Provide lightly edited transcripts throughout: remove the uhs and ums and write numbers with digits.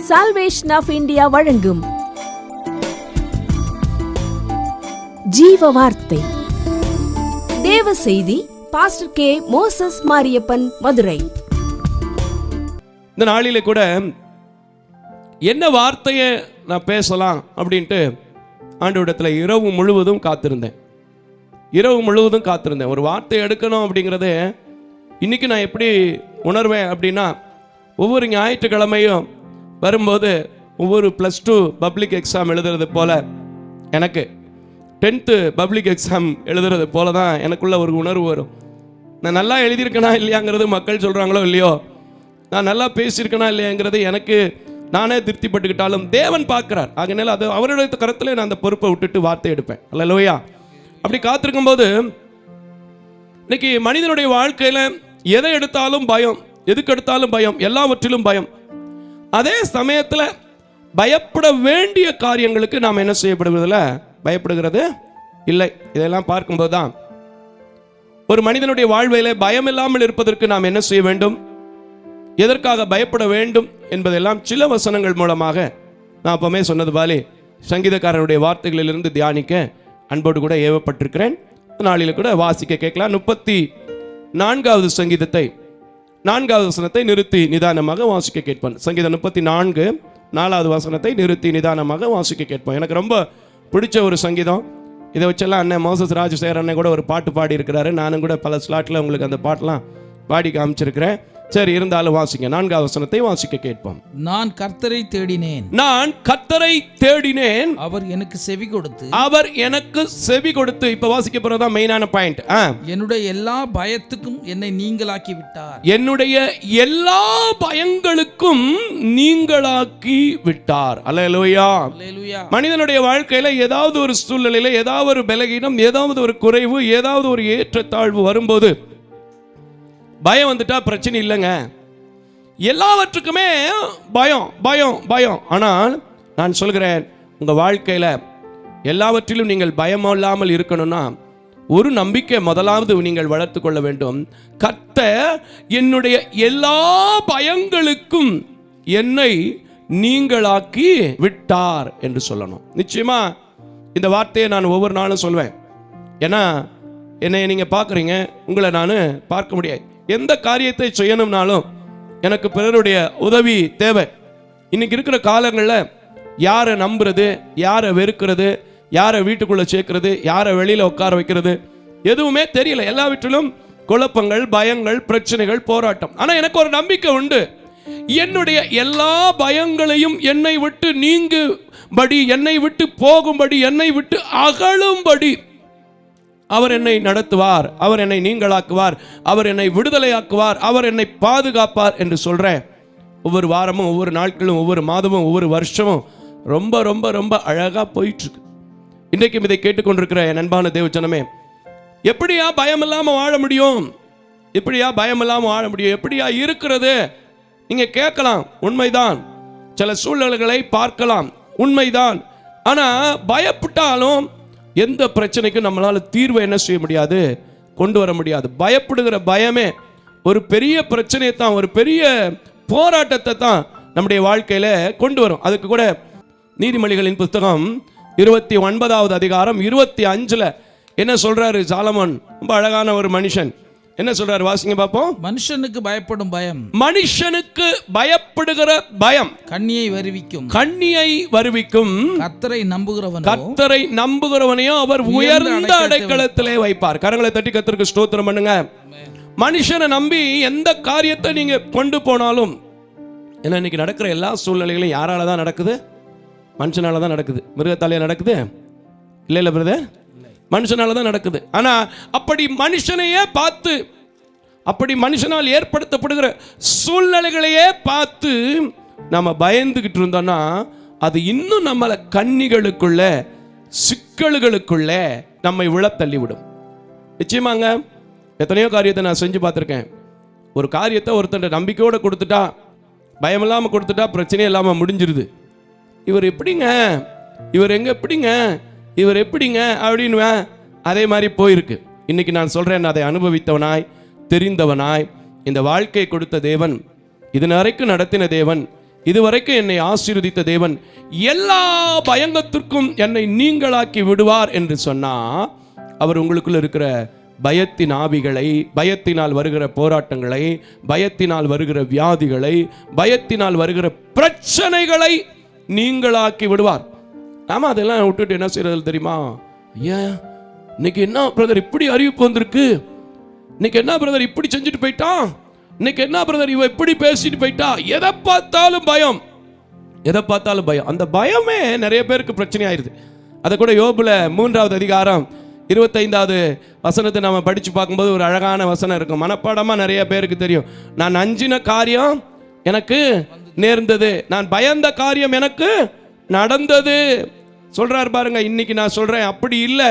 Salvation of India வழங்கும் ஜீவ வார்த்தை தேவ செய்தி. Pastor K. Moses Mariappan, Madurai. இந்த நாளிலே கூட என்ன வார்த்தையை நான் பேசலாம் அப்படின்ட்டு ஆண்டவரிடத்தில் இரவு முழுவதும் காத்திருந்தேன். ஒரு வார்த்தை எடுக்கணும் அப்படிங்கிறது இன்னைக்கு நான் எப்படி உணர்வேன் அப்படின்னா, ஒவ்வொரு ஞாயிற்றுக்கிழமையும் வரும்போது ஒவ்வொரு +2 பப்ளிக் எக்ஸாம் எழுதுறது போல, எனக்கு 10th பப்ளிக் எக்ஸாம் எழுதுறது போல தான் எனக்குள்ள ஒரு உணர்வு வரும். நான் நல்லா எழுதியிருக்கேனா இல்லையாங்கிறது மக்கள் சொல்கிறாங்களோ இல்லையோ, நான் நல்லா பேசியிருக்கேனா இல்லையாங்கிறது எனக்கு நானே திருப்திப்பட்டுக்கிட்டாலும் தேவன் பார்க்குறார். ஆகையினால அது அவருடைய கருத்தில் நான் அந்த பொறுப்பை விட்டுட்டு வார்த்தை எடுப்பேன். அல்லேலூயா. அப்படி காத்திருக்கும் போது இன்னைக்கு மனிதனுடைய வாழ்க்கையில் எதை எடுத்தாலும் பயம், எதுக்கு எடுத்தாலும் பயம், எல்லாவற்றிலும் பயம். அதே சமயத்தில் பயப்பட வேண்டிய காரியங்களுக்கு நாம் என்ன செய்யப்படுவதில்லை, பயப்படுகிறது இல்லை. இதெல்லாம் பார்க்கும்போது தான் ஒரு மனிதனுடைய வாழ்வையிலே பயம் இல்லாமல் இருப்பதற்கு நாம் என்ன செய்ய வேண்டும், எதற்காக பயப்பட வேண்டும் என்பதெல்லாம் சில வசனங்கள் மூலமாக நான் அப்பமே சொன்னது போலே சங்கீதக்காரனுடைய வார்த்தைகளிலிருந்து தியானிக்க அன்போடு கூட ஏவப்பட்டிருக்கிறேன். நாளில் கூட வாசிக்க கேட்கலாம். 34வது சங்கீதத்தை 4வது வசனத்தை நிறுத்தி நிதானமாக வாசிக்க கேட்பேன். சங்கீதம் 34 4வது வசனத்தை நிறுத்தி நிதானமாக வாசிக்க கேட்போம். எனக்கு ரொம்ப பிடிச்ச ஒரு சங்கீதம். இதை வச்செல்லாம் அண்ணன் மோசஸ் ராஜசேகர் அண்ணன் கூட ஒரு பாட்டு பாடி இருக்கிறாரு. நானும் கூட பல ஸ்லாட்டில் உங்களுக்கு அந்த பாட்டெலாம் பாடி காமிச்சிருக்கிறேன். சரி, இருந்தாலும் வாசிங்க. 4வது வசனத்தை வாசிக்க கேட்போம். நான் கர்த்தரை தேடினேன், அவர் எனக்கு செவி கொடுத்து. இப்ப வாசிக்க போறதா மெயினான பாயிண்ட். என்னுடைய எல்லா பயத்துக்கும் என்னை நீங்களாக்கி விட்டார். என்னுடைய எல்லா பயங்களுக்கும் நீங்களாக்கி விட்டார். அல்லேலூயா. மனிதனுடைய வாழ்க்கையில ஏதாவது ஒரு சூழ்நிலையில, ஏதாவது ஒரு பலகீனம், ஏதாவது ஒரு குறைவு, ஏதாவது ஒரு ஏற்றத்தாழ்வு வரும்போது பயம் வந்துட்டா பிரச்சனை இல்லைங்க. எல்லாவற்றுக்குமே பயம் பயம் பயம். ஆனால் நான் சொல்கிறேன், உங்க வாழ்க்கையில எல்லாவற்றிலும் நீங்கள் பயம் இல்லாமல் இருக்கணும்னா ஒரு நம்பிக்கை முதலாவது நீங்கள் வளர்த்து கொள்ள வேண்டும். கர்த்தர் என்னுடைய எல்லா பயங்களுக்கும் என்னை நீங்களாக்கி விட்டார் என்று சொல்லணும். நிச்சயமா இந்த வார்த்தையை நான் ஒவ்வொரு நாளும் சொல்வேன். ஏன்னா என்னை நீங்க பார்க்குறீங்க, உங்களை நான் பார்க்க முடியாது. எந்த காரியத்தை செய்யணும்னாலும் எனக்கு பிறருடைய உதவி தேவை. இன்னைக்கு இருக்கிற காலங்களில் யாரை நம்புறது, யாரை வெறுக்கிறது, யாரை வீட்டுக்குள்ளே சேர்க்கறது, யாரை வெளியில் உட்கார வைக்கிறது, எதுவுமே தெரியல. எல்லாவற்றிலும் குழப்பங்கள், பயங்கள், பிரச்சனைகள், போராட்டம். ஆனால் எனக்கு ஒரு நம்பிக்கை உண்டு. என்னுடைய எல்லா பயங்களையும் என்னை விட்டு நீங்கும்படி, என்னை விட்டு போகும்படி, என்னை விட்டு அகலும்படி அவர் என்னை நடத்துவார், அவர் என்னை நீங்களாக்குவார், அவர் என்னை விடுதலையாக்குவார், அவர் என்னை பாதுகாப்பார் என்று சொல்றேன். ஒவ்வொரு வாரமும், ஒவ்வொரு நாட்களும், ஒவ்வொரு மாதமும், ஒவ்வொரு வருஷமும் ரொம்ப ரொம்ப ரொம்ப அழகா போயிட்டு இருக்கு. இன்றைக்கும் இதை கேட்டுக்கொண்டிருக்கிற என் அன்பான தேவஜனமே, எப்படியா பயம் இல்லாம வாழ முடியும், எப்படியா பயம் இல்லாம வாழ முடியும், எப்படியா இருக்கிறது நீங்க கேட்கலாம். உண்மைதான், சில சூழ்நிலைகளை பார்க்கலாம், உண்மைதான். ஆனா பயப்பட்டாலும் எந்த பிரச்சனைக்கும் நம்மளால தீர்வை என்ன செய்ய முடியாது, கொண்டு வர முடியாது. பயப்படுகிற பயமே ஒரு பெரிய பிரச்சனையை தான், ஒரு பெரிய போராட்டத்தை தான் நம்முடைய வாழ்க்கையில கொண்டு வரும். அதுக்கு கூட நீதிமொழிகளின் புத்தகம் 29வது அதிகாரம் 25 என்ன சொல்றாரு சாலமோன்? ரொம்ப அழகான ஒரு மனுஷன். என்ன சொல்றாரு, வாசிங்க பாப்போம். மனுஷனுக்கு பயப்படும் பயம், மனுஷனுக்கு பயப்படுகிற பயம் கண்ணியை வருவிக்கும். கர்த்தரை நம்புகிறவனையோ அவர் உயர்ந்த அடைக்கலத்திலே வைப்பார். கரங்களை தட்டி கர்த்தருக்கு ஸ்தோத்திரம் பண்ணுங்க. மனுஷனை நம்பி எந்த காரியத்தை நீங்க கொண்டு போனாலும், ஏன்னா இன்னைக்கு நடக்கிற எல்லா சூழ்நிலைகளும் யாரால தான் நடக்குது? மனுஷனால தான் நடக்குது. மிருகத்தாலே நடக்குது? இல்ல பிரதர், மனுஷனால தான் நடக்குது. ஆனா அப்படி மனுஷனையே பார்த்து, அப்படி மனுஷனால் ஏற்படுத்தப்படுகிற சூழ்நிலைகளையே பார்த்து நம்ம பயந்துகிட்டு இருந்தோம்னா அது இன்னும் நம்மளை கண்ணிகளுக்குள்ள, சிக்கல்களுக்குள்ள நம்மை விழ தள்ளிவிடும். நிச்சயமாங்க, எத்தனையோ காரியத்தை நான் செஞ்சு பார்த்துருக்கேன். ஒரு காரியத்தை ஒருத்தன் நம்பிக்கையோடு கொடுத்துட்டா, பயம் இல்லாமல் கொடுத்துட்டா பிரச்சனையே இல்லாமல் முடிஞ்சிருது. இவர் எப்படிங்க, இவர் எங்க எப்படிங்க, இவர் எப்படிங்க அப்படின்னு அதே மாதிரி போயிருக்கு. இன்னைக்கு நான் சொல்றேன், அதை அனுபவித்தவனாய், தெரிந்தவனாய், இந்த வாழ்க்கையை கொடுத்த தேவன், இது வரைக்கும் நடத்தின தேவன், இதுவரைக்கும் என்னை ஆசீர்வதித்த தேவன் எல்லா பயங்கத்திற்கும் என்னை நீங்களாக்கி விடுவார் என்று சொன்னா, அவர் உங்களுக்குள்ள இருக்கிற பயத்தின் ஆவிகளை, பயத்தினால் வருகிற போராட்டங்களை, பயத்தினால் வருகிற வியாதிகளை, பயத்தினால் வருகிற பிரச்சனைகளை நீங்களாக்கி விடுவார். நாம அதெல்லாம் விட்டுட்டு என்ன செய்யறது தெரியுமா? ஐயா, இன்னைக்கு என்ன பிரதர் இப்படி அறிவிப்பு வந்திருக்கு, இன்னைக்கு என்ன பிரதர் இப்படி செஞ்சுட்டு போயிட்டான், இன்னைக்கு என்ன பிரதர் இவ இப்படி பேசிட்டு போயிட்டா, எதை பார்த்தாலும் பயம், எதை பார்த்தாலும் பயம். அந்த பயமே நிறைய பேருக்கு பிரச்சனை ஆயிருது. அதை கூட யோபுல 3வது அதிகாரம் 25வது வசனத்தை நம்ம படிச்சு பார்க்கும்போது ஒரு அழகான வசனம் இருக்கும். மனப்பாடமா நிறைய பேருக்கு தெரியும். நான் அஞ்சின காரியம் எனக்கு நேர்ந்தது, நான் பயந்த காரியம் எனக்கு நடந்தது சொல்றாரு பாருங்க. இன்னைக்கு நான் சொல்றேன், அப்படி இல்லை.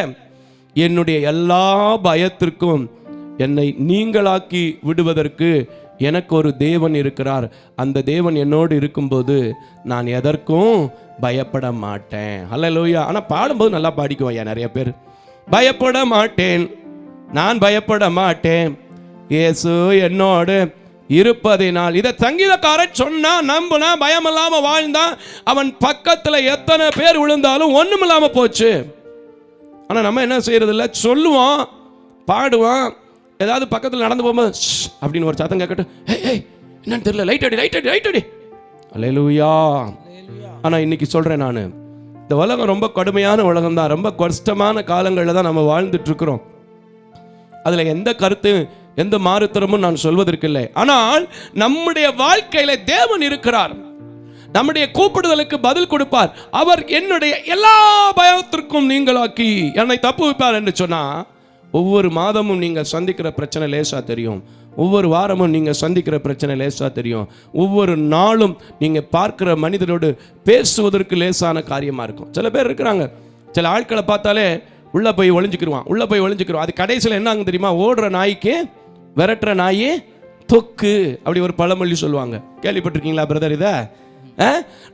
என்னுடைய எல்லா பயத்திற்கும் என்னை நீங்களாக்கி விடுவதற்கு எனக்கு ஒரு தேவன் இருக்கிறார். அந்த தேவன் என்னோடு இருக்கும்போது நான் எதற்கும் பயப்பட மாட்டேன். ஹல்லேலூயா. ஆனால் பாடும்போது நல்லா பாடிக்குவாயா நிறைய பேர். பயப்பட மாட்டேன், நான் பயப்பட மாட்டேன், இயேசு என்னோடு இருப்பதினால். இதை சங்கீதக்காரன் சொன்னா நம்புனா பயம் இல்லாம வாழ்ந்தான். அவன் பக்கத்துல எத்தனை பேர் விழுந்தாலும் ஒண்ணும் இல்லாம போச்சு. ஆனா நம்ம என்ன செய்யறது இல்லை, சொல்லுவோம், பாடுவோம், ஏதாவது பக்கத்தில் நடந்து போகும்போது அப்படின்னு ஒரு சத்தம் கேட்கட்டும், என்னன்னு தெரியல, லைட் அடி லைட் அடி லைட் அடி. அல்லேலூயா. ஆனா இன்னைக்கு சொல்றேன், நான் இந்த உலகம் ரொம்ப கடுமையான உலகம் தான், ரொம்ப கஷ்டமான காலங்களில் தான் நம்ம வாழ்ந்துட்டு இருக்கிறோம். அதுல எந்த கருத்து எந்த மாறுத்தரமும் நான் சொல்வதற்கில்லை. ஆனால் நம்முடைய வாழ்க்கையில தேவன் இருக்கிறார், நம்முடைய கூப்பிடுதலுக்கு பதில் கொடுப்பார். அவர் என்னுடைய எல்லா பயத்திற்கும் நீங்களாக்கி என்னை தப்புவிப்பார் என்று சொன்னா, ஒவ்வொரு மாதமும் நீங்க சந்திக்கிற பிரச்சனை லேசா தெரியும், ஒவ்வொரு வாரமும் நீங்க சந்திக்கிற பிரச்சனை லேசா தெரியும், ஒவ்வொரு நாளும் நீங்க பார்க்கிற மனிதரோடு பேசுவதற்கு லேசான காரியமா இருக்கும். சில பேர் இருக்கிறாங்க, சில ஆட்களை பார்த்தாலே உள்ள போய் ஒளிஞ்சுக்கிருவான். அது கடைசியில் என்ன ஆகும் தெரியுமா? ஓடுற நாய்க்கு விரட்டுற நாயே தொக்கு, அப்படி ஒரு பழமொழி சொல்லுவாங்க. கேள்விப்பட்டிருக்கீங்களா பிரதர்? இதை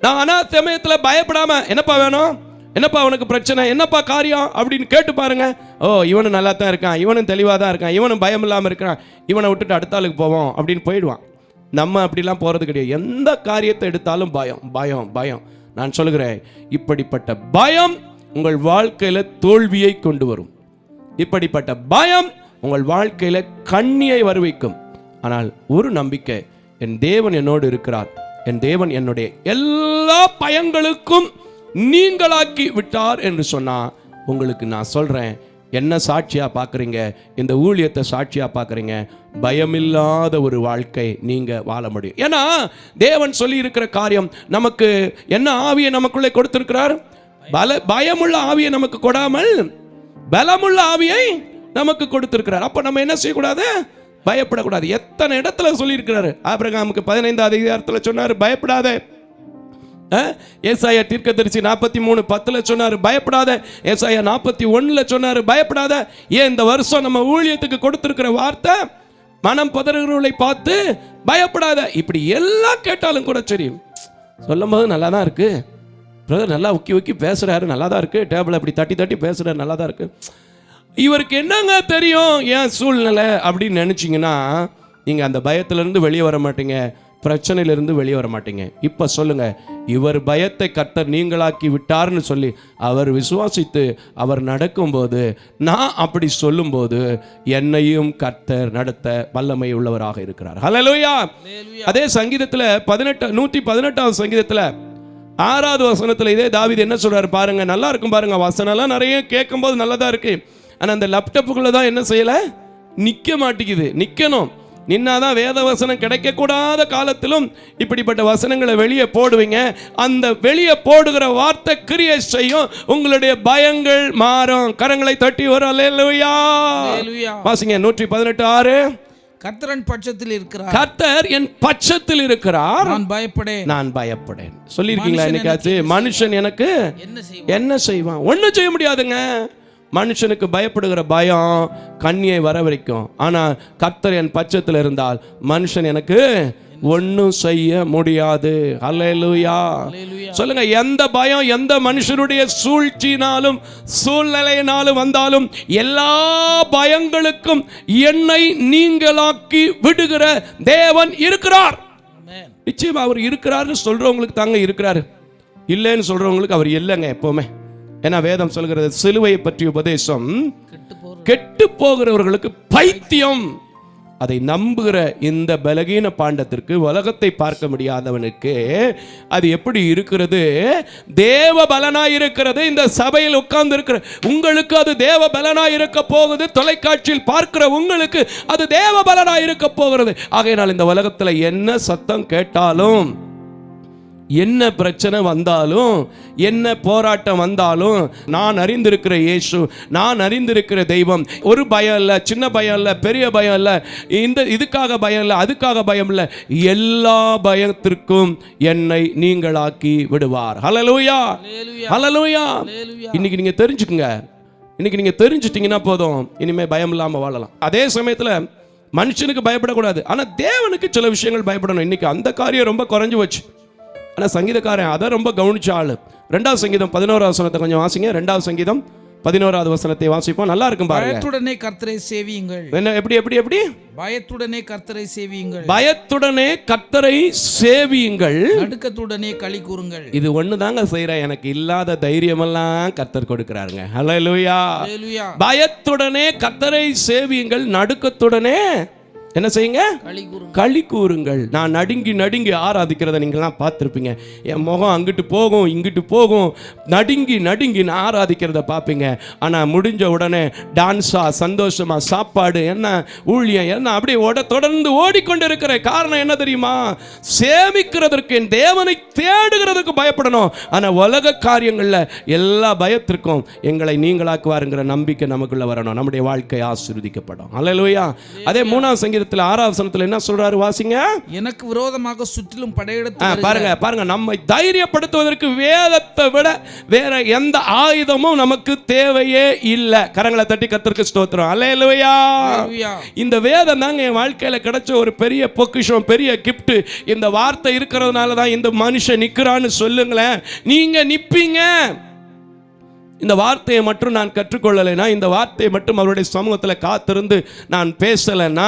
நான் ஆனா சமயத்தில் பயப்படாம, என்னப்பா வேணும், என்னப்பா உனக்கு பிரச்சனை, என்னப்பா காரியம் அப்படின்னு கேட்டு பாருங்க. ஓ, இவனும் நல்லா தான் இருக்கான், இவனும் தெளிவாக தான் இருக்கான், இவனும் பயம் இல்லாமல் இருக்கான், இவனை விட்டுட்டு அடுத்த ஆளுக்கு போவோம் அப்படின்னு போயிடுவான். நம்ம அப்படிலாம் போகிறது கிடையாது. எந்த காரியத்தை எடுத்தாலும் பயம் பயம் பயம். நான் சொல்லுகிறேன், இப்படிப்பட்ட பயம் உங்கள் வாழ்க்கையில் தோல்வியை கொண்டு வரும். இப்படிப்பட்ட பயம் உங்கள் வாழ்க்கையில் கண்ணியை வருவிக்கும். ஆனால் ஒரு நம்பிக்கை, என் தேவன் என்னோடு இருக்கிறார், என் தேவன் என்னுடைய எல்லா பயங்களுக்கும் நீங்களாக்கி விட்டார் என்று சொன்னா, உங்களுக்கு நான் சொல்றேன், என்ன சாட்சியா பார்க்குறீங்க, இந்த ஊழியத்தை சாட்சியா பார்க்குறீங்க, பயமில்லாத ஒரு வாழ்க்கை நீங்க வாழ முடியும். ஏன்னா தேவன் சொல்லி இருக்கிற காரியம், நமக்கு என்ன ஆவியை நமக்குள்ளே கொடுத்திருக்கிறார்? பயமுள்ள ஆவியை நமக்கு கொடாமல் பலமுள்ள ஆவியை நமக்கு கொடுத்திருக்கிறார். அப்ப நம்ம என்ன செய்யக்கூடாது? பயப்படக்கூடாது. எத்தனை இடத்துல சொல்லி இருக்கிறாரு. ஆபிரகாமுக்கு 15வது அதிகாரத்தில் சொன்னார், பயப்படாத. ஏசாயா தீர்க்கதரிசி 43:10 சொன்னாரு, பயப்படாத. ஏசாயா 41 சொன்னாரு, பயப்படாத. ஏன் இந்த வருஷம் நம்ம ஊழியத்துக்கு கொடுத்திருக்கிற வார்த்தை, மனம் பதறுகிறவர்களை பார்த்து பயப்படாத. இப்படி எல்லாம் கேட்டாலும் கூட சரி, சொல்லும் போது நல்லா தான் இருக்கு பிரதர், நல்லா உக்கி பேசுறாரு, நல்லா தான் இருக்கு, டேபிள் அப்படி தட்டி தட்டி பேசுறாரு, நல்லா தான் இருக்கு. இவருக்கு என்னங்க தெரியும் ஏன் சூழ்நிலை அப்படின்னு நினைச்சீங்கன்னா, நீங்க அந்த பயத்திலிருந்து வெளியே வர மாட்டீங்க, பிரச்சனையிலிருந்து வெளியே வர மாட்டீங்க. இப்ப சொல்லுங்க, இவர் பயத்தை கர்த்தர் நீங்களாக்கி விட்டார்னு சொல்லி அவர் விசுவாசித்து அவர் நடக்கும்போது, நான் அப்படி சொல்லும்போது என்னையும் கர்த்தர் நடத்த வல்லமை உள்ளவராக இருக்கிறார். ஹல்லேலூயா. அதே சங்கீதத்தில் 118வது சங்கீதத்தில் 6வது வசனத்தில் இதே தாவீது என்ன சொல்றாரு பாருங்க, நல்லா இருக்கும் பாருங்க. வசனம்லாம் நிறைய கேட்கும்போது நல்லதா இருக்கு, ஆனால் அந்த லேப்டாப்புக்குள்ள தான் என்ன செய்யலை, நிற்க மாட்டேங்குது. நிற்கணும், நின்னாதான் வேத வசனம் கிடைக்கக்கூடாத காலத்திலும் இப்படிப்பட்ட வசனங்களை வெளியே போடுவீங்க. அந்த வெளியே போடுகிற வார்த்தை கிரியை செய்யும், உங்களுடைய பயங்கள் மாறும். கரங்களை தட்டி வரும். அல்லேலூயா. வாசிங்க 118:6. கர்த்தர் என் பட்சத்தில் இருக்கிறார், கர்த்தர் என் பட்சத்தில் இருக்கிறார், நான் பயப்படேன். சொல்லியிருக்கீங்களா என்னைக்காச்சு? மனுஷன் எனக்கு என்ன செய்வான்? ஒன்றும் செய்ய முடியாதுங்க. மனுஷனுக்கு பயப்படுகிற பயம் கண்ணியை வர வரைக்கும். ஆனால் கர்த்தர் என் பட்சத்தில் இருந்தால் மனுஷன் எனக்கு ஒன்றும் செய்ய முடியாது. அல்லேலூயா. சொல்லுங்க, எந்த பயம் எந்த மனுஷனுடைய சூழ்ச்சினாலும் சூழ்நிலையினாலும் வந்தாலும் எல்லா பயங்களுக்கும் என்னை நீங்களாக்கி விடுகிற தேவன் இருக்கிறார். நிச்சயமா அவர் இருக்கிறாருன்னு சொல்றவங்களுக்கு தாங்க இருக்கிறாரு, இல்லைன்னு சொல்றவங்களுக்கு அவர் இல்லைங்க எப்பவுமே. ஏன்னா வேதம் சொல்கிறது, சிலுவையை பற்றிய உபதேசம் கெட்டு போகிறவர்களுக்கு பைத்தியம். அதை நம்புகிற இந்த பலகீன பாண்டத்திற்கு, உலகத்தை பார்க்க முடியாதவனுக்கு அது எப்படி இருக்கிறது? தேவ பலனாய் இருக்கிறது. இந்த சபையில் உட்கார்ந்து இருக்கிற உங்களுக்கு அது தேவ பலனாய் இருக்க போகுது. தொலைக்காட்சியில் பார்க்கிற உங்களுக்கு அது தேவ பலனாய் இருக்க போகிறது. ஆகையினால் இந்த உலகத்தில் என்ன சத்தம் கேட்டாலும், என்ன பிரச்சனை வந்தாலும், என்ன போராட்டம் வந்தாலும், நான் அறிந்திருக்கிற இயேசு, நான் அறிந்திருக்கிற தெய்வம், ஒரு பயம் இல்லை, சின்ன பயம் இல்லை, பெரிய பயம் இல்லை, இதுக்காக பயம் இல்லை, அதுக்காக பயம் இல்லை, எல்லா பயத்திற்கும் என்னை நீங்களாக்கி விடுவார். ஹல்லேலூயா, ஹல்லேலூயா. இன்னைக்கு நீங்க தெரிஞ்சுக்குங்க. இன்னைக்கு நீங்க தெரிஞ்சுட்டீங்கன்னா போதும், இனிமே பயம் இல்லாம வாழலாம். அதே சமயத்தில் மனுஷனுக்கு பயப்படக்கூடாது, ஆனா தேவனுக்கு சில விஷயங்கள் பயப்படணும். இன்னைக்கு அந்த காரியம் ரொம்ப குறைஞ்சு போச்சு. ஆனால் சங்கீதக்காரன் அதை ரொம்ப கவனிச்ச ஆளு. 2வது சங்கீதம் 11வது வசனத்தை கொஞ்சம் வாசிங்க. 2வது சங்கீதம் 11வது வசனத்தை வாசிப்போம். நல்லா இருக்கும் பாருங்க. பயத்துடனே கர்த்தரை சேவியுங்கள். என்ன, எப்படி எப்படி எப்படி? பயத்துடனே கர்த்தரை சேவியுங்கள். பயத்துடனே கர்த்தரை சேவியுங்கள். நடுக்கத்துடனே களி கூறுங்கள். இது ஒண்ணு தாங்க செய்யறேன். எனக்கு இல்லாத தைரியமெல்லாம் கர்த்தர் கொடுக்கிறாருங்க. ஹல்லேலூயா. பயத்துடனே கர்த்தரை சேவியுங்கள், நடுக்கத்துடனே என்ன செய்யுங்க? களி கூறுங்கள். நான் நடுங்கி நடுங்கி ஆராதிக்கிறத நீங்கள்லாம் பார்த்துருப்பீங்க. என் முகம் அங்கிட்டு போகும் இங்கிட்டு போகும், நடுங்கி நடுங்கி நான் ஆராதிக்கிறத பார்ப்பீங்க. ஆனால் முடிஞ்ச உடனே டான்ஸா, சந்தோஷமா, சாப்பாடு என்ன, ஊழியம் என்ன, அப்படியே தொடர்ந்து ஓடிக்கொண்டு இருக்கிற காரணம் என்ன தெரியுமா? சேமிக்கிறதற்கு, என் தேவனை தேடுகிறதுக்கு பயப்படணும். ஆனால் உலக காரியங்களில் எல்லா பயத்திற்கும் எங்களை நீங்களாக்குவாருங்கிற நம்பிக்கை நமக்குள்ள வரணும். நம்முடைய வாழ்க்கை ஆசீர்வதிக்கப்படும். அல்லேலூயா. அதே 3வது சங்கீதம் 6வது வசனத்துல என்ன சொல்றாரு? வாசிங்க. எனக்கு விரோதமாக சுற்றிலும் படையெடுத்து பாருங்க பாருங்க, நம்மை தைரியப்படுத்துவதற்கு வேதத்தை விட வேற எந்த ஆயுதமும் நமக்கு தேவையே இல்லை. கரங்களை தட்டி கர்த்தருக்கு ஸ்தோத்திரம். அல்லேலூயா. இந்த வேதம் தாங்க என் வாழ்க்கையில கிடைச்ச ஒரு பெரிய பொக்கிஷம், பெரிய கிஃப்ட். இந்த வார்த்தை இருக்கிறதுனால தான் இந்த மனுஷன் நிக்கிறான்னு சொல்லுங்களேன். நீங்க நிப்பீங்க. இந்த வார்த்தையை மட்டும் நான் கற்றுக்கொள்ளலைன்னா, இந்த வார்த்தையை மட்டும் அவருடைய சமூகத்தில் காத்திருந்து நான் பேசலைன்னா,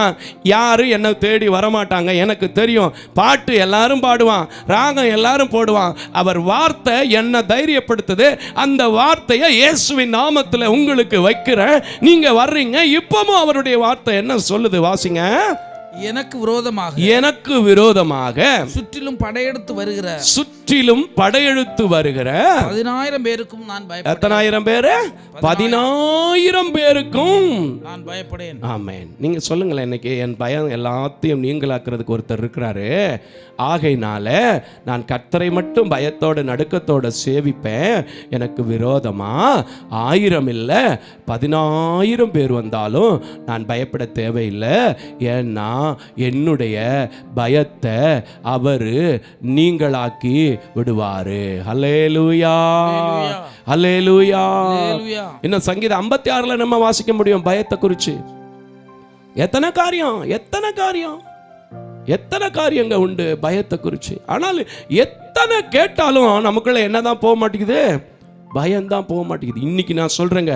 யாரும் என்னை தேடி வரமாட்டாங்க. எனக்கு தெரியும், பாட்டு எல்லாரும் பாடுவான், ராகம் எல்லாரும் போடுவான். அவர் வார்த்தை என்ன தைரியப்படுத்துது. அந்த வார்த்தையை இயேசுவின் நாமத்தில் உங்களுக்கு வைக்கிறேன். நீங்க வர்றீங்க. இப்பவும் அவருடைய வார்த்தை என்ன சொல்லுது? வாசிங்க. எனக்கு விரோதமாக, எனக்கு விரோதமாக சுற்றிலும் படையெடுத்து வருகிற, சுற்றிலும் படையெடுத்து வருகிற 10,000 பேருக்கும் நான் பயப்படேன். எத்தனை ஆயிரம் பேரு? 10,000 பேருக்கும் நான் பயப்படேன். ஆமென். நீங்க சொல்லுங்களேன், இன்னைக்கு என் பயம் எல்லாத்தையும் நீங்களாக்குறதுக்கு ஒருத்தர் இருக்கிறாரு. ஆகையினால நான் கர்த்தரை மட்டும் பயத்தோட நடுக்கத்தோட சேவிப்பேன். எனக்கு விரோதமா 1000 இல்லை 10,000 பேர் வந்தாலும் நான் பயப்பட தேவையில்லை. ஏன்னா என்னுடைய பயத்தை அவரு நீங்களாக்கி விடுவாரு. ஹல்லேலூயா, ஹல்லேலூயா. இன்னும் சங்கீதம் 56ல நம்ம வாசிக்க முடியும் பயத்தை குறிச்சு. எத்தனை காரியம், எத்தனை காரியம், எத்தனை காரியங்க உண்டு பயத்தை குறிச்சு. ஆனால் எத்தனை கேட்டாலும் நமக்குள்ள என்னதான் போக மாட்டேங்குது? பயம்தான் போக மாட்டேங்குது. இன்னைக்கு நான் சொல்றேங்க,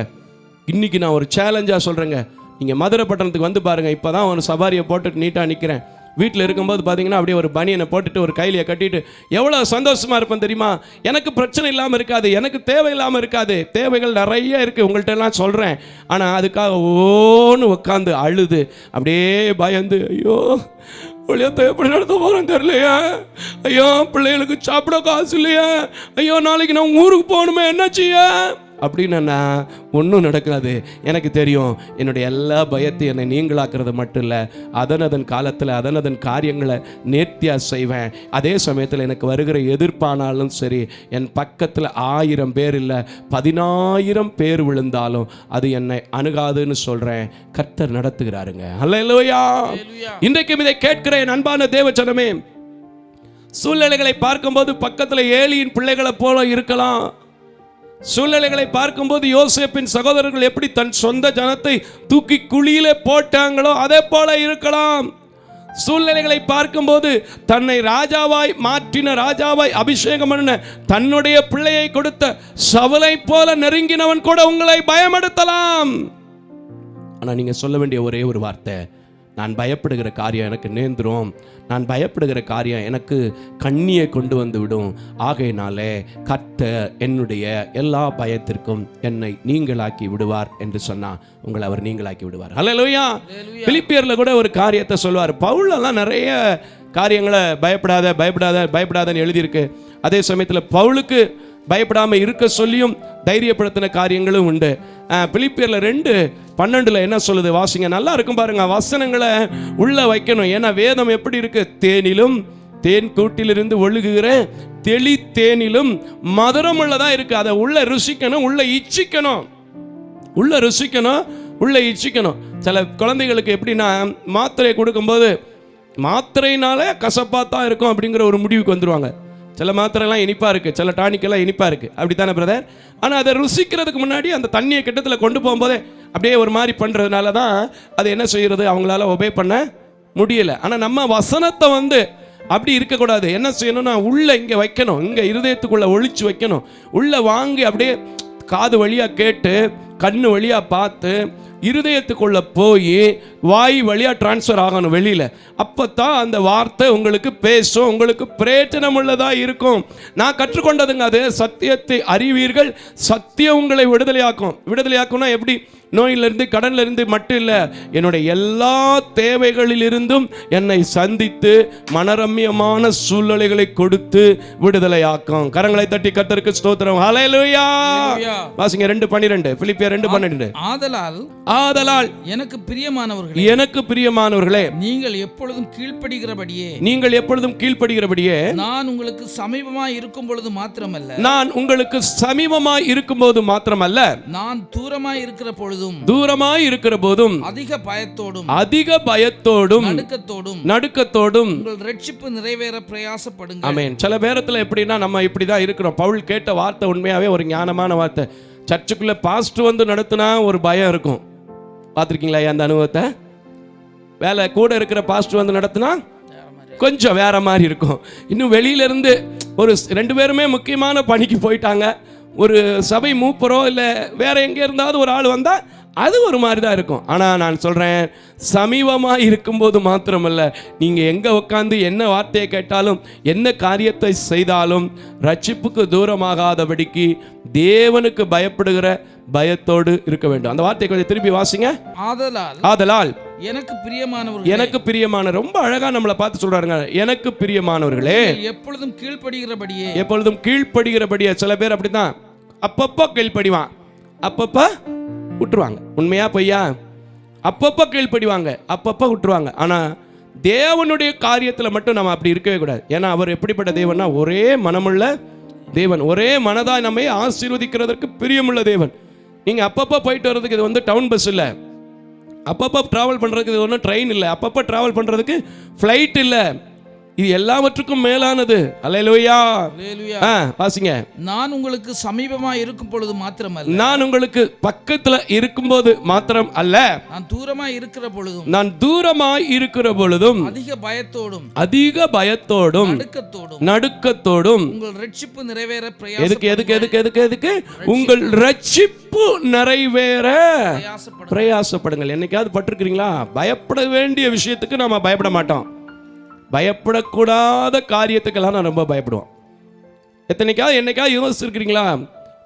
இன்னைக்கு நான் ஒரு சேலஞ்சா சொல்றேங்க. நீங்க மதுரை பட்டணத்துக்கு வந்து பாருங்க. இப்பதான் ஒரு சவாரியை போட்டுட்டு நீட்டா நிக்கிறேன். வீட்டில் இருக்கும்போது பார்த்தீங்கன்னா அப்படியே ஒரு பனியனை போட்டுட்டு ஒரு கைலியை கட்டிட்டு எவ்வளோ சந்தோஷமா இருப்பேன் தெரியுமா? எனக்கு பிரச்சனை இல்லாமல் இருக்காது, எனக்கு தேவை இல்லாமல் இருக்காது. தேவைகள் நிறைய இருக்குது, உங்கள்கிட்ட எல்லாம் சொல்கிறேன். ஆனால் அதுக்காக ஓன்னு உட்காந்து அழுது அப்படியே பயந்து, ஐயோ ஒளியத்தை எப்படி நடத்த போகிறேன் தெரியலையா, ஐயோ பிள்ளைகளுக்கு சாப்பிட காசு இல்லையா, ஐயோ நாளைக்கு நான் ஊருக்கு போகணுமே என்ன செய்ய அப்படின்னா ஒன்றும் நடக்காது. எனக்கு தெரியும், என்னுடைய எல்லா பயத்தையும் என்னை நீங்களாக்குறது மட்டும் இல்லை, அதன் காலத்தில் அதன் காரியங்களை நேர்த்தியாக செய்வேன். அதே சமயத்தில் எனக்கு வருகிற எதிர்ப்பானாலும் சரி, என் பக்கத்தில் 1000 பேர் இல்லை 10,000 பேர் விழுந்தாலும் அது என்னை அணுகாதுன்னு சொல்கிறேன். கர்த்தர் நடத்துகிறாருங்க. அல்லேலூயா. இன்றைக்கும் இதை கேட்கிற என் அன்பான தேவஜனமே, சூழ்நிலைகளை பார்க்கும்போது பக்கத்தில் ஏலியின் பிள்ளைகளை போல இருக்கலாம். சூழ்நிலைகளை பார்க்கும்போது யோசேப்பின் சகோதரர்கள் எப்படி தன் சொந்த ஜனத்தை தூக்கி குழியிலே போட்டாங்களோ அதே போல இருக்கலாம். சூழ்நிலைகளை பார்க்கும்போது தன்னை ராஜாவாய் மாற்றின, ராஜாவாய் அபிஷேகம் பண்ண, தன்னுடைய பிள்ளையை கொடுத்த சவுலை போல நெருங்கினவன் கூட உங்களை பயமெடுத்தலாம். ஆனா நீங்க சொல்ல வேண்டிய ஒரே ஒரு வார்த்தை, நான் பயப்படுகிற காரியம் எனக்கு நேர்ந்துரும், நான் பயப்படுகிற காரியம் எனக்கு கண்ணியை கொண்டு வந்து விடும். ஆகையினாலே கர்த்தர் என்னுடைய எல்லா பயத்திற்கும் என்னை நீங்களாக்கி விடுவார் என்று சொன்னா உங்களை அவர் நீங்களாக்கி விடுவார். ஹல்லேலூயா. பிலிப்பியர்ல கூட ஒரு காரியத்தை சொல்வார். பவுலெல்லாம் நிறைய காரியங்களை பயப்படாத பயப்படாத பயப்படாதன்னு எழுதியிருக்கு. அதே சமயத்தில் பவுலுக்கு பயப்படாம இருக்க சொல்லியும் தைரியப்படுத்தின காரியங்களும் உண்டு. பிலிப்பியர்ல 2:12 என்ன சொல்லுது வாசிங்க, நல்லா இருக்கும் பாருங்க. வசனங்களை உள்ள வைக்கணும். ஏன்னா வேதம் எப்படி இருக்கு, தேனிலும் தேன் கூட்டிலிருந்து ஒழுகுகிற தெளி தேனிலும் மதுரம் உள்ளதா இருக்கு. அதை உள்ள ருசிக்கணும், உள்ள இச்சிக்கணும், உள்ள ருசிக்கணும், உள்ள இச்சிக்கணும். சில குழந்தைகளுக்கு எப்படின்னா மாத்திரை கொடுக்கும்போது மாத்திரைனால கசப்பாக தான் இருக்கும் அப்படிங்கிற ஒரு முடிவுக்கு வந்துடுவாங்க. சில மாத்திரைலாம் இனிப்பாக இருக்குது, சில டானிக்கெல்லாம் இனிப்பாக இருக்குது, அப்படி தானே பிரதர்? ஆனால் அதை ருசிக்கிறதுக்கு முன்னாடி அந்த தண்ணியை கிட்டத்தில் கொண்டு போகும்போதே அப்படியே ஒரு மாதிரி பண்ணுறதுனால தான் அது என்ன செய்கிறது, அவங்களால ஒபே பண்ண முடியலை. ஆனால் நம்ம வசனத்தை அப்படி இருக்கக்கூடாது. என்ன செய்யணும்னா உள்ளே இங்கே வைக்கணும், இங்கே இருதயத்துக்குள்ளே ஒழிச்சு வைக்கணும். உள்ளே வாங்கி அப்படியே காது வழியாக கேட்டு கண்ணு வழியாக பார்த்து இருதயத்துக்குள்ள போய் வாய் வழியா டிரான்ஸ்ஃபர் ஆகணும் வெளியில. அப்பதான் அந்த வார்த்தை உங்களுக்கு பேசும், உங்களுக்கு பிரயோஜனம் உள்ளதா இருக்கும். நான் கற்றுக்கொண்டதுங்க அது. சத்தியத்தை அறிவீர்கள், சத்தியம் உங்களை விடுதலையாக்கும். விடுதலையாக்கும்னா எப்படி? நோயிலிருந்து கடனிலிருந்து மட்டும் இல்லை, என்னுடைய எல்லா தேவைகளிலிருந்தும் என்னை சந்தித்து மனரம்யமான சூழ்நிலைகளை கொடுத்து விடுதலையாக்கும். கரங்களை தட்டி கர்த்தருக்கு ஸ்தோத்திரம். ஹல்லேலூயா. வாசிங்க 2:12, பிலிப்பியர் 2:12. ஆதலால் எனக்கு பிரியமானவர்களே, எனக்கு பிரியமானவர்களே, நீங்கள் எப்பொழுதும் கீழ்ப்படிகிறபடியே, நீங்கள் எப்பொழுதும் கீழ்ப்படிகிறபடியே, நான் உங்களுக்கு சமீபமாய் இருக்கும் பொழுது மாத்திரமல்ல, நான் உங்களுக்கு சமீபமாய் இருக்கும்போது மாத்திரமல்ல, நான் தூரமாய் இருக்கிற பொழுது, தூரமாய் இருக்கிற போதும் அதிக பயத்தோடும் நடுக்கத்தோடும் உங்கள் ரட்சிப்பு நிறைவேற பிரயாசப்படுங்க. ஆமென். சில பேரத்துல எப்படின்னா நம்ம இப்படிதான் இருக்கிறோம். பவுல் கேட்ட வார்த்தை உண்மையாவே ஒரு ஞானமான வார்த்தை. சர்ச்சுக்குள்ள பாஸ்டர் நடத்தினா ஒரு பயம் இருக்கும். பார்த்துருக்கீங்களா அந்த அனுபவத்தை? வேலை கூட இருக்கிற பாஸ்டர் நடத்தினா கொஞ்சம் வேற மாதிரி இருக்கும். இன்னும் வெளியில இருந்து ஒரு 2 பேருமே முக்கியமான பணிக்கு போயிட்டாங்க, ஒரு சபை மூப்பரோ இல்லை வேற எங்கே இருந்தாவது ஒரு ஆள் வந்தால் அது ஒரு மாதிரி தான் இருக்கும். ஆனால் நான் சொல்கிறேன், சமீபமாக இருக்கும்போது மாத்திரமல்ல, நீங்கள் எங்கே உட்காந்து என்ன வார்த்தையை கேட்டாலும் என்ன காரியத்தை செய்தாலும் ரட்சிப்புக்கு தூரமாகாதபடிக்கு தேவனுக்கு பயப்படுகிற பயத்தோடு இருக்க வேண்டும். அந்த வார்த்தையை கொஞ்சம் திருப்பி வாசிங்க. ஆதலால் எனக்கு பிரியமானவர்களே, எனக்கு பிரியமான, ரொம்ப அழகா நம்மளை பார்த்து சொல்றாருங்க. எனக்கு பிரியமானவர்களே, எப்பொழுதும் கீழ்ப்படுகிறபடியே, எப்பொழுதும் கீழ்ப்படுகிறபடியே. சில பேர் அப்படித்தான், அப்பப்போ கீழ்ப்படிவான், அப்பப்போ விட்டுருவாங்க. உண்மையா பொய்யா? அப்பப்போ கீழ்ப்படிவாங்க, அப்பப்போ விட்டுருவாங்க. ஆனா தேவனுடைய காரியத்தில் மட்டும் நம்ம அப்படி இருக்கவே கூடாது. ஏன்னா அவர் எப்படிப்பட்ட தேவன்னா, ஒரே மனமுள்ள தேவன், ஒரே மனதாய் நம்மை ஆசீர்வதிக்கிறதற்கு பிரியமுள்ள தேவன். நீங்க அப்பப்போ போயிட்டு வர்றதுக்கு இது டவுன் பஸ் இல்லை, அப்பப்போ டிராவல் பண்ணுறதுக்கு இது ஒன்றும் ட்ரெயின் இல்லை, அப்பப்போ டிராவல் பண்ணுறதுக்கு ஃப்ளைட் இல்லை, இது எல்லாவற்றுக்கும் மேலானது. அல்லேலூயா. வாசிங்க. நான் உங்களுக்கு சமீபமா இருக்கும் பொழுது மாத்திரமல்ல, நான் உங்களுக்கு பக்கத்துல இருக்கும்போது மாத்திரம் அல்ல, நான் தூரமாய் இருக்கிற பொழுதும், நான் தூரமாய் இருக்கிற பொழுதும் அதிக பயத்தோடும் நடுக்கத்தோடும் உங்கள் ரட்சிப்பு நிறைவேற எதுக்கு உங்கள் ரட்சிப்பு நிறைவேற பிரயாசப்படுங்கள். என்னைக்காவது பட்டிருக்கிறீங்களா? பயப்பட வேண்டிய விஷயத்துக்கு நாம பயப்பட மாட்டோம், பயப்படக்கூடாத காரியத்துக்கெல்லாம் நான் ரொம்ப பயப்படுவோம். என்னைக்காவது யோசிச்சிருக்கிறீங்களா?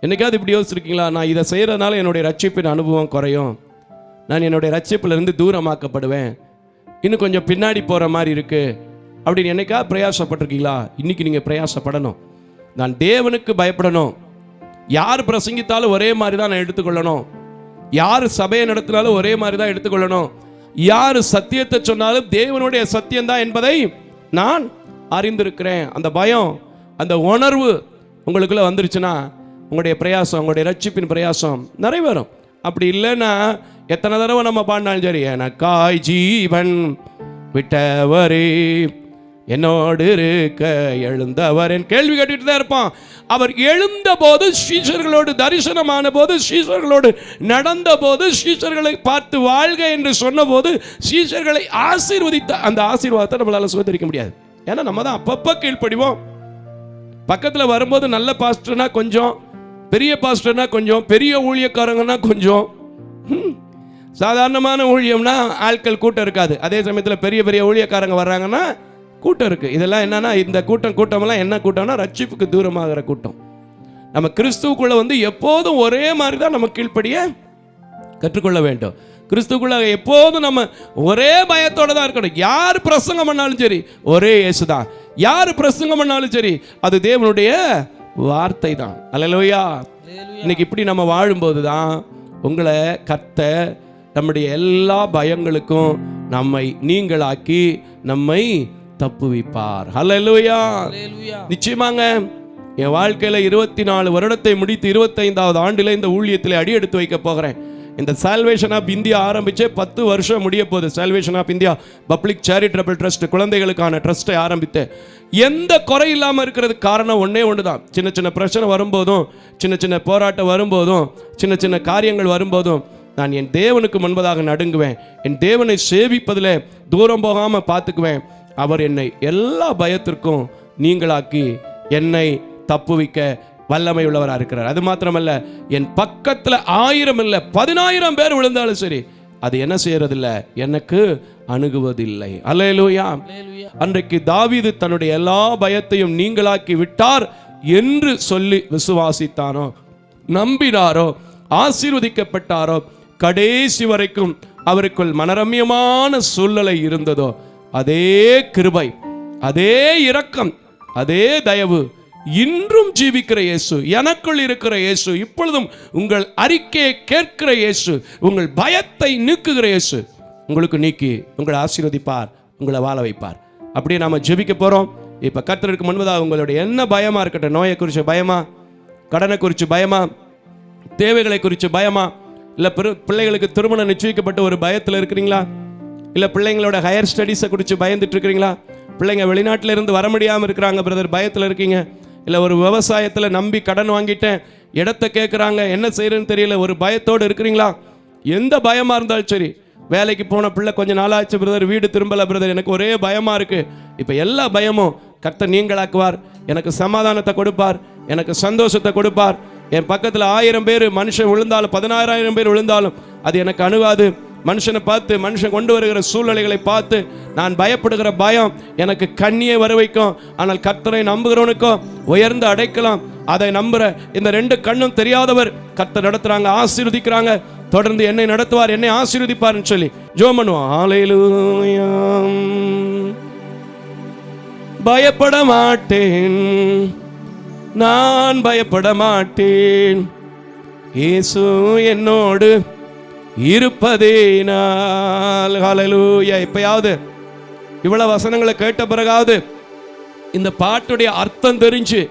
என்னைக்காவது இப்படி யோசிச்சிருக்கீங்களா? நான் இதை செய்கிறதுனால என்னுடைய ரட்சிப்பின் அனுபவம் குறையும், நான் என்னுடைய ரட்சிப்பிலிருந்து தூரமாக்கப்படுவேன், இன்னும் கொஞ்சம் பின்னாடி போகிற மாதிரி இருக்குது அப்படின்னு என்னைக்காவது பிரயாசப்பட்டிருக்கீங்களா? இன்னைக்கு நீங்கள் பிரயாசப்படணும். நான் தேவனுக்கு பயப்படணும். யார் பிரசங்கித்தாலும் ஒரே மாதிரி தான் நான் எடுத்துக்கொள்ளணும், யார் சபையை நடத்தினாலும் ஒரே மாதிரி தான் எடுத்துக்கொள்ளணும், யார் சத்தியத்தை சொன்னாலும் தேவனுடைய சத்தியம் தான் என்பதை நான் அறிந்திருக்கிறேன். அந்த பயம், அந்த உணர்வு உங்களுக்குள்ள வந்துருச்சுன்னா உங்களுடைய பிரயாசம், உங்களுடைய ரட்சிப்பின் பிரயாசம் நிறைவேறும். அப்படி இல்லைன்னா எத்தனை தடவை நம்ம பாடினாலும் சரி, எனக்காய் ஜீவன் விட்டவரே என்னோடு இருக்க எழுந்தவர், என் கேள்வி கேட்டுட்டு தான் இருப்பான். அவர் எழுந்த போது, சீஷர்களோடு தரிசனமான போது, சீஷர்களோடு நடந்த போது, சீஷர்களை பார்த்து வாழ்க என்று சொன்ன போது, சீஷர்களை ஆசீர்வதித்த அந்த ஆசீர்வாதத்தை நம்மளால சுதந்திரிக்க முடியாது. ஏன்னா நம்ம தான் அப்பப்போ கீழ்ப்படிவோம். பக்கத்தில் வரும்போது நல்ல பாஸ்டர்னா கொஞ்சம், பெரிய பாஸ்டர்னா கொஞ்சம், பெரிய ஊழியக்காரங்கன்னா கொஞ்சம், சாதாரணமான ஊழியம்னா ஆட்கள் கூட்டம் இருக்காது. அதே சமயத்தில் பெரிய பெரிய ஊழியக்காரங்க வர்றாங்கன்னா கூட்டம் இருக்கு. இதெல்லாம் என்னன்னா, இந்த கூட்டமெல்லாம் என்ன கூட்டம்னா ரட்சிப்புக்கு தூரமாகிற கூட்டம். நம்ம கிறிஸ்துவுக்குள்ள எப்போதும் ஒரே மாதிரி தான் நம்ம கீழ்ப்படிய கற்றுக்கொள்ள வேண்டும். கிறிஸ்துக்குள்ள எப்போதும் நம்ம ஒரே பயத்தோட தான் இருக்கணும். யார் பிரசங்கம் பண்ணாலும் சரி ஒரே இயேசு தான். யார் பிரசங்கம் பண்ணாலும் சரி அது தேவனுடைய வார்த்தை தான். அல்லேலூயா. இன்னைக்கு இப்படி நம்ம வாழும்போது தான் உங்களை கர்த்தர் நம்முடைய எல்லா பயங்களுக்கும் நம்மை நீங்களாக்கி நம்மை தப்புவிப்பார். அல்லேலூயா. நிச்சயமாங்க. என் வாழ்க்கையில 24 வருடத்தை முடித்து 25வது ஆண்டில் இந்த ஊழியத்தில் அடி எடுத்து வைக்க போகிறேன். இந்த சால்வேஷன் ஆஃப் இந்தியா ஆரம்பிச்சே 10 வருஷம் முடிய போகுது. Salvation of India public charitable trust, குழந்தைகளுக்கான ட்ரஸ்ட்டை ஆரம்பித்து எந்த குறை இல்லாமல் இருக்கிறதுக்கு காரணம் ஒன்றே ஒன்று தான். சின்ன சின்ன பிரச்சனை வரும்போதும், சின்ன சின்ன போராட்டம் வரும்போதும், சின்ன சின்ன காரியங்கள் வரும்போதும் நான் என் தேவனுக்கு முன்பதாக நடுங்குவேன். என் தேவனை சேவிப்பதில் தூரம் போகாமல் பார்த்துக்குவேன். அவர் என்னை எல்லா பயத்திற்கும் நீங்களாக்கி என்னை தப்புவிக்க வல்லமை உள்ளவராக இருக்கிறார். அது மாத்திரமல்ல, என் பக்கத்தில் 1000 இல்லை 10,000 பேர் விழுந்தாலும் சரி அது என்ன செய்யறதில்ல, எனக்கு அணுகுவதில்லை. அல்லேலூயா. அன்றைக்கு தாவீது தன்னுடைய எல்லா பயத்தையும் நீங்களாக்கி விட்டார் என்று சொல்லி விசுவாசித்தானோ, நம்பினாரோ, ஆசீர்வதிக்கப்பட்டாரோ, கடைசி வரைக்கும் அவருக்குள் மனரம்யமான சூழ்நிலை இருந்ததோ, அதே கிருபை, அதே இரக்கம், அதே தயவு இன்றும் ஜீவிக்கிற இயேசு, எனக்குள் இருக்கிற இயேசு, இப்பொழுதும் உங்கள் அறிக்கையை கேட்கிற இயேசு, உங்கள் பயத்தை நீக்குகிற இயேசு உங்களுக்கு நீக்கி உங்களை ஆசீர்வதிப்பார், உங்களை வாழ வைப்பார். அப்படியே நாம ஜெபிக்க போறோம். இப்ப கர்த்தருக்கு முன்பதாக உங்களுடைய என்ன பயமா இருக்கட்டும், நோயை குறித்து பயமா, கடனை குறித்து பயமா, தேவைகளை குறித்து பயமா, இல்லை பிள்ளைகளுக்கு திருமணம் நிச்சயிக்கப்பட்ட ஒரு பயத்தில் இருக்கிறீங்களா, இல்லை பிள்ளைங்களோட ஹையர் ஸ்டடீஸை குறித்து பயந்துட்டு இருக்கிறீங்களா, பிள்ளைங்க வெளிநாட்டில் இருந்து வர முடியாமல் இருக்கிறாங்க பிரதர், பயத்தில் இருக்கீங்க, இல்லை ஒரு விவசாயத்தில் நம்பி கடன் வாங்கிட்டேன், இடத்த கேட்குறாங்க, என்ன செய்யறதுன்னு தெரியல, ஒரு பயத்தோடு இருக்கிறீங்களா? எந்த பயமாக இருந்தாலும் சரி, வேலைக்கு போன பிள்ளை கொஞ்சம் நாளாச்சு பிரதர், வீடு திரும்பலை பிரதர், எனக்கு ஒரே பயமாக இருக்குது. இப்போ எல்லா பயமும் கர்த்தர் நீங்களாக்குவார். எனக்கு சமாதானத்தை கொடுப்பார், எனக்கு சந்தோஷத்தை கொடுப்பார். என் பக்கத்தில் 1000 பேர் மனுஷன் விழுந்தாலும் 16,000 பேர் விழுந்தாலும் அது எனக்கு அணுகாது. மனுஷனை பார்த்து, மனுஷன் கொண்டு வருகிற சூழ்நிலைகளை பார்த்து நான் பயப்படுகிற பயம் எனக்கு கண்ணியை வர வைக்கும். ஆனால் கர்த்தரை நம்புகிறவனுக்கோ உயர்ந்து அடைக்கலாம். அதை நம்புற இந்த 2 கண்ணும் தெரியாதவர் கர்த்தர் நடத்துறாங்க, ஆசீர்வதிக்கிறாங்க. தொடர்ந்து என்னை நடத்துவார், என்னை ஆசீர்வதிப்பார்னு சொல்லி ஜெபம் பண்ணுவோம். ஹல்லேலூயா. பயப்பட மாட்டேன், நான் பயப்பட மாட்டேன், இயேசு என்னோடு இருப்பதேனால். ஹல்லேலூயா. இப்பயாவது இவ்வளவு வசனங்களை கேட்ட பிறகாவது இந்த பாட்டுடைய அர்த்தம் தெரிஞ்சு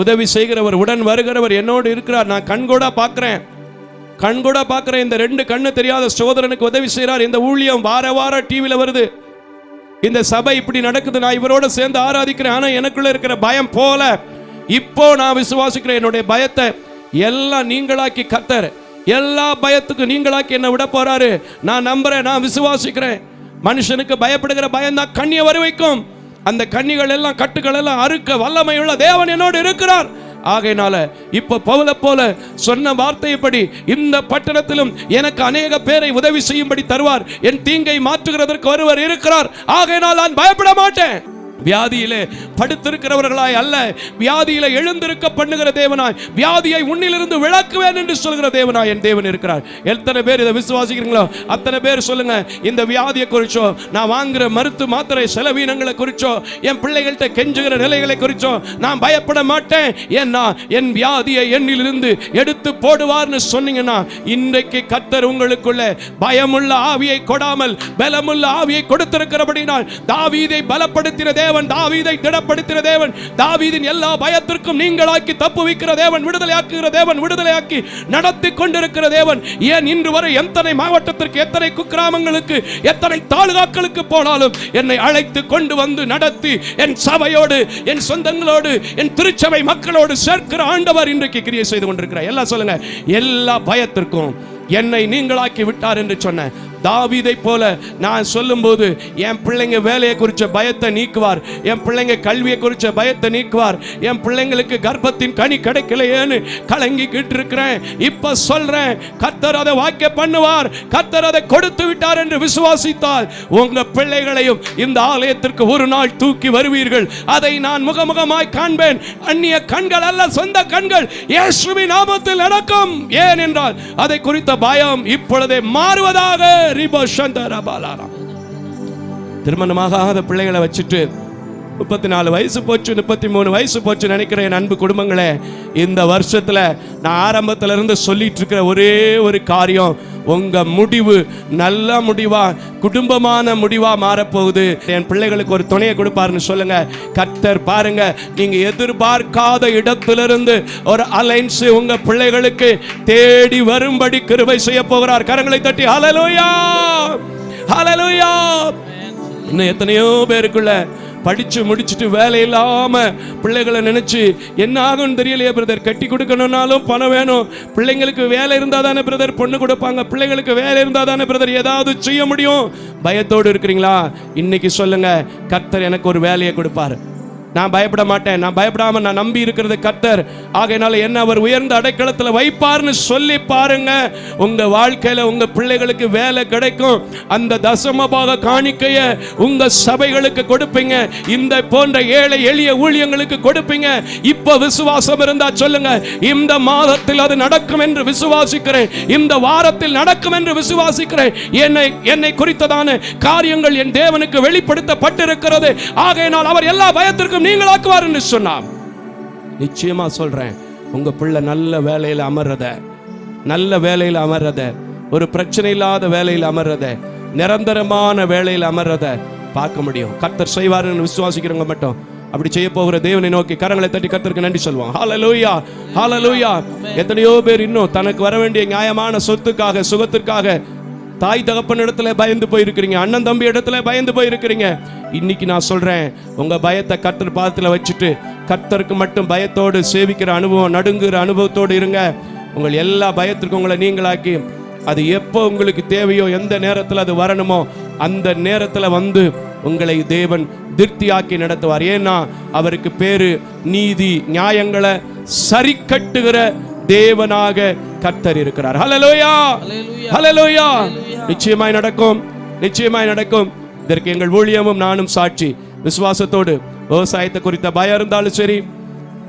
உதவி செய்கிறவர், உடன் வருகிறவர் என்னோடு இருக்கிறார், நான் கண்கூடா பார்க்கிறேன், இந்த 2 கண்ணு தெரியாத சகோதரனுக்கு உதவி செய்கிறார். இந்த ஊழியம் வார டிவியில வருது, இந்த சபை இப்படி நடக்குது, நான் இவரோட சேர்ந்து ஆராதிக்கிறேன். ஆனா எனக்குள்ள இருக்கிற பயம் போல இப்போ நான் விசுவாசிக்கிறேன். என்னுடைய பயத்தை எல்லாம் நீங்களாக்கி கர்த்தர் எல்லா பயத்துக்கும் நீங்களாக்கி என்ன விட போறாரு. நான் நம்புறேன், நான் விசுவாசிக்கிறேன். மனுஷனுக்கு பயப்படுகிற பயம் தான் கண்ணியை வர வைக்கும். அந்த கண்ணிகள் எல்லாம், கட்டுகள் எல்லாம் அறுக்க வல்லமையுள்ள தேவன் என்னோடு இருக்கிறார். ஆகையினால இப்ப பவுல போல சொன்ன வார்த்தைப்படி இந்த பட்டணத்திலும் எனக்கு அநேக பேரை உதவி செய்யும்படி தருவார். என் தீங்கை மாற்றுகிறதற்கு ஒருவர் இருக்கிறார். ஆகையினால் நான் பயப்பட மாட்டேன். வியாதியிலே படுத்திருக்கிறவர்களாய் அல்ல, வியாதியில எழுந்திருக்க பண்ணுகிற தேவனாய், வியாதியை உன்னிலிருந்து விளக்குவேன் என்று சொல்கிற தேவனாய் என் தேவன் இருக்கிறார். எத்தனை பேர் இதை விசுவாசிக்கிறீங்களோ அத்தனை பேர் சொல்லுங்க, இந்த வியாதியை குறிச்சோ, நான் வாங்குற மருத்து மாத்திரை செலவீனங்களை குறிச்சோ, என் பிள்ளைகள்கிட்ட கெஞ்சுகிற நிலைகளை குறிச்சோ நான் பயப்பட மாட்டேன். ஏன்னா என் வியாதியை என்னிலிருந்து எடுத்து போடுவார்னு சொன்னீங்கன்னா, இன்றைக்கு கர்த்தர் உங்களுக்குள்ள பயமுள்ள ஆவியை கொடாமல் பலமுள்ள ஆவியை கொடுத்திருக்கிறபடினால், தாவீதை பலப்படுத்தின தேவன், தாவீதை திடப்படுத்தின தேவன், தாவீதின் எல்லா பயத்திற்கும் நீங்களாக்கி தப்புவிக்கிற தேவன், விடுதலையாக்குகிற தேவன், விடுதலையாக்கி நடத்தி கொண்டிருக்கிற தேவன். ஏன் இன்று வரை எத்தனை மாவட்டத்திற்கு, எத்தனை குக்கிராமங்களுக்கு, எத்தனை தாலுகாக்களுக்கு போனாலும் என்னை அழைத்து கொண்டு வந்து நடத்தி என் சபையோடு, என் சொந்தங்களோடு, என் திருச்சபை மக்களோடு சேர்க்கிற ஆண்டவர் இன்றைக்கு கிரியை செய்து கொண்டிருக்கிறார். எல்லாம் சொல்லுங்க, எல்லா பயத்திற்கும் என்னை நீங்களாக்கி விட்டார் என்று சொன்ன தாவீதை போல நான் சொல்லும்போது என் பிள்ளைங்க வேலையை குறிச்ச பயத்தை நீக்குவார், என் பிள்ளைங்க கல்வியை குறிச்ச பயத்தை நீக்குவார், என் பிள்ளைங்களுக்கு கர்ப்பத்தின் கனி கிடைக்கலையேன்னு கலங்கிக்கிட்டு இருக்கிறேன். இப்ப சொல்றேன், கர்த்தர் அதை வாய்க்க பண்ணுவார், கர்த்தர் அதை கொடுத்து விட்டார் என்று விசுவாசித்தால் உங்க பிள்ளைகளையும் இந்த ஆலயத்திற்கு ஒரு நாள் தூக்கி வருவீர்கள். அதை நான் முகமுகமாய் காண்பேன். அந்நிய கண்கள் அல்ல, சொந்த கண்கள் இயேசுவின் நாமத்தில் நடக்கும். ஏன் என்றால் அதை குறித்த பயம் இப்பொழுதே மாறுவதாக. திருமணமாகாத பிள்ளைகளை வச்சுட்டு 34 வயசு போச்சு, 33 வயசு போச்சு நினைக்கிறேன். அன்பு குடும்பங்களே, இந்த வருஷத்துல நான் ஆரம்பத்துல இருந்து சொல்லிட்டு இருக்கிற ஒரே ஒரு காரியம், உங்க முடிவு நல்ல முடிவா, குடும்பமான முடிவா மாறப்போகுது. என் பிள்ளைகளுக்கு ஒரு துணையை கொடுப்பாருன்னு சொல்லுங்க. கர்த்தர் பாருங்க, நீங்க எதிர்பார்க்காத இடத்திலிருந்து ஒரு அலைன்ஸ் உங்க பிள்ளைகளுக்கு தேடி வரும்படி கிருபை செய்ய போகிறார். கரங்களை தட்டி ஹல்லேலூயா, ஹல்லேலூயா. இன்னும் எத்தனையோ பேருக்குள்ள படிச்சு முடிச்சுட்டு வேலை இல்லாம பிள்ளைகளை நினைச்சு என்ன ஆகும்னு தெரியலையே பிரதர். கட்டி கொடுக்கணும்னாலும் பணம் வேணும். பிள்ளைங்களுக்கு வேலை இருந்தா தானே பிரதர் பொண்ணு கொடுப்பாங்க, பிள்ளைங்களுக்கு வேலை இருந்தா தானே பிரதர் ஏதாவது செய்ய முடியும். பயத்தோடு இருக்கிறீங்களா? இன்னைக்கு சொல்லுங்க, கர்த்தர் எனக்கு ஒரு வேலையை கொடுப்பாரு. நான் பயப்பட மாட்டேன். நான் பயப்படாம நான் நம்பி இருக்கிறது கர்த்தர். ஆகையினால என்ன அவர் உயர்ந்த அடைக்கலத்தில் வைப்பார்னு சொல்லி பாருங்க. உங்க வாழ்க்கையில உங்க பிள்ளைகளுக்கு வேலை கிடைக்கும். அந்த தசமபாக காணிக்கைய உங்க சபைகளுக்கு கொடுப்பீங்க, இந்த போன்ற ஏழை எளிய ஊழியங்களுக்கு கொடுப்பீங்க. இப்ப விசுவாசம் இருந்தா சொல்லுங்க, இந்த மாதத்தில் அது நடக்கும் என்று விசுவாசிக்கிறேன், இந்த வாரத்தில் நடக்கும் என்று விசுவாசிக்கிறேன். என்னை குறித்ததான காரியங்கள் என் தேவனுக்கு வெளிப்படுத்தப்பட்டிருக்கிறது. ஆகையினால் அவர் எல்லா பயத்திற்கும் நீங்களாக்குவார் என்று சொன்னார். நிச்சயமா சொல்றேன், உங்க பிள்ளை நல்ல வேலையில் அமர்றத, நல்ல வேலையில் அமர்றத, ஒரு பிரச்சனை இல்லாத வேலையில் அமர்றத, நிரந்தரமான வேலையில் அமர்றத பார்க்க முடியும். கர்த்தர் செய்வார்னு விசுவாசிக்கிறவங்க மட்டும் அப்படி செய்ய போகிற தேவனை நோக்கி கரங்களை தட்டி கர்த்தருக்கு நன்றி சொல்லுவாங்க. ஹல்லேலூயா, ஹல்லேலூயா. எத்தனையோ பேர் இன்னும் தனக்கு வர வேண்டிய நியாயமான சொத்துக்காக, சுகத்திற்காக தாய் தகப்பன் இடத்துல பயந்து போயிருக்கிறீங்க, அண்ணன் தம்பி இடத்துல பயந்து போயிருக்கிறீங்க. இன்னைக்கு நான் சொல்றேன், உங்க பயத்தை கர்த்தர் பாதத்துல வச்சுட்டு கர்த்தருக்கு மட்டும் பயத்தோடு சேவிக்கிற அனுபவம், நடுங்குற அனுபவத்தோடு இருங்க. உங்கள் எல்லா பயத்திற்கும் உங்களை நீங்களாக்கி, அது எப்போ உங்களுக்கு தேவையோ, எந்த நேரத்தில் அது வரணுமோ அந்த நேரத்தில் வந்து உங்களை தேவன் திருப்தியாக்கி நடத்துவார். ஏன்னா அவருக்கு பேரு நீதி நியாயங்களை சரி கட்டுகிற தேவனாக கர்த்தர் இருக்கிறார். ஹல்லேலூயா, ஹல்லேலூயா. நிச்சயமாய் நடக்கும், நிச்சயமாய் நடக்கும். இதற்கு எங்கள் ஊழியமும் நானும் சாட்சி. விசுவாசத்தோடு விவசாயத்தை குறித்த பயம் இருந்தாலும் சரி,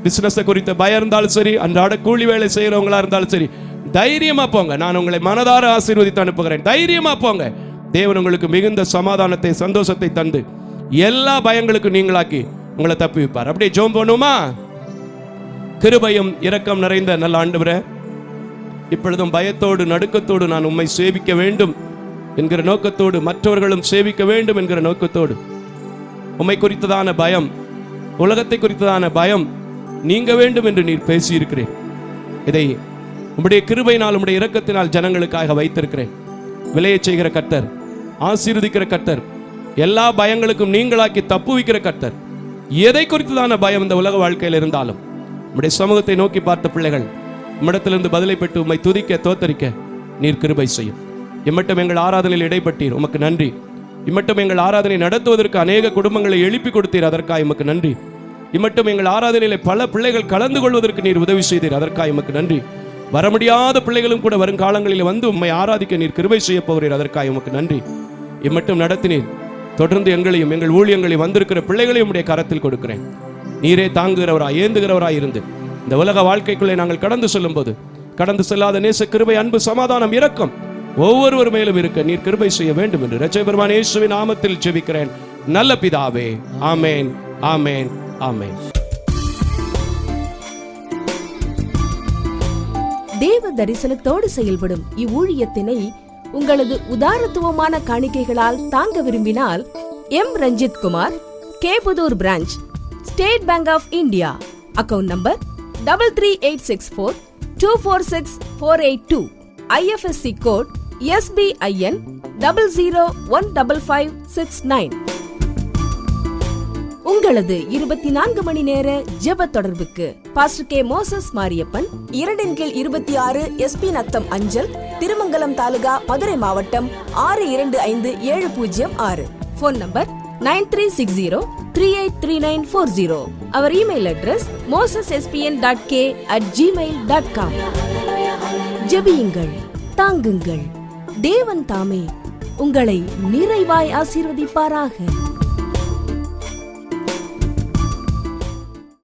பிசினஸ் குறித்த பயம் இருந்தாலும் சரி, அன்றாட கூலி வேலை செய்யறவங்களா இருந்தாலும் சரி, தைரியமா போங்க. நான் உங்களை மனதார ஆசீர்வதித்து அனுப்புகிறேன். தைரியமா போங்க. தேவன் உங்களுக்கு மிகுந்த சமாதானத்தை, சந்தோஷத்தை தந்து எல்லா பயங்களுக்கும் நீங்களாக்கி உங்களை தப்புவிப்பார். அப்படியே ஜெபம் பண்ணுமா? கிருபையும் இரக்கம் நிறைந்த நல்ல ஆண்டவரே, இப்பொழுதும் பயத்தோடு நடுக்கத்தோடு நான் உம்மை சேவிக்க வேண்டும் என்கிற நோக்கத்தோடு, மற்றவர்களும் சேவிக்க வேண்டும் என்கிற நோக்கத்தோடு, உம்மை குறித்ததான பயம், உலகத்தை குறித்ததான பயம் நீங்க வேண்டும் என்று நீர் பேசியிருக்கிறேன். இதை உம்முடைய கிருபையினால், உம்முடைய இரக்கத்தினால் ஜனங்களுக்காக வைத்திருக்கிறேன். விளைய செய்கிற கர்த்தர், ஆசீர்வதிக்கிற கர்த்தர், எல்லா பயங்களுக்கும் நீங்களாக்கி தப்புவிக்கிற கர்த்தர். எதை குறித்ததான பயம் இந்த உலக வாழ்க்கையில் இருந்தாலும் உம்முடைய சமூகத்தை நோக்கி பார்த்த பிள்ளைகள் உம்மிடத்திலிருந்து பதிலை பெற்று உம்மை துதிக்க தோத்தரிக்க நீர் கிருபை செய்யும். இம்மட்டும் எங்கள் ஆராதனையில் இடைப்பட்டீர், உமக்கு நன்றி. இம்மட்டும் எங்கள் ஆராதனை நடத்துவதற்கு அநேக குடும்பங்களை எழுப்பி கொடுத்தீர், அதற்காக உமக்கு நன்றி. இம்மட்டும் எங்கள் ஆராதனையிலே பல பிள்ளைகள் கலந்து கொள்வதற்கு நீர் உதவி செய்தீர், அதற்காக உமக்கு நன்றி. வர முடியாத பிள்ளைகளும் கூட வருங்காலங்களில் வந்து உம்மை ஆராதிக்க நீர் கிருபை செய்ய போகிறீர், அதற்காக உமக்கு நன்றி. இம்மட்டும் நடத்தினீர். தொடர்ந்து எங்களையும் எங்கள் ஊழியங்களையும் வந்திருக்கிற பிள்ளைகளையும் உடைய கரத்தில் கொடுக்கிறேன். நீரே தாங்குகிறவராய், ஏந்துகிறவராய் இருந்து இந்த உலக வாழ்க்கைக்குள்ளே நாங்கள் கடந்து செல்லும் போது கடந்து செல்லாத நேச கிருபை, அன்பு, சமாதானம், இரக்கம் ஒவ்வொருவர் மேலும் இருக்க நீர் கிருபை செய்ய வேண்டும் என்று இரட்சகர் பெருமான் இயேசுவின் நாமத்தில் ஜெபிக்கிறேன் நல்ல பிதாவே. ஆமென், ஆமென், ஆமென். தேவ தரிசனத்தோடு செயல்படும் இவ்வூழியத்தினை உங்களது உதாரத்துவமான காணிக்கைகளால் தாங்க விரும்பினால் M Ranjith Kumar, Kaputhur branch, State Bank of India, account number 33864 246482, IFSC code SBIN 00155669. உங்களது 24 மணி நேர ஜெப தொடர்புக்கு pastor K Moses Mariyappan, 2/26 SP Natham அஞ்சல், திருமங்கலம் தாலுகா, மதுரை மாவட்டம் 625706. Phone number 9360383940. அவர் இமெயில் அட்ரஸ் mosesspn.k@gmail.com. ஜெபியுங்கள், தாங்குங்கள். தேவன் தாமே உங்களை நிறைவாய் ஆசீர்வதிப்பாராக.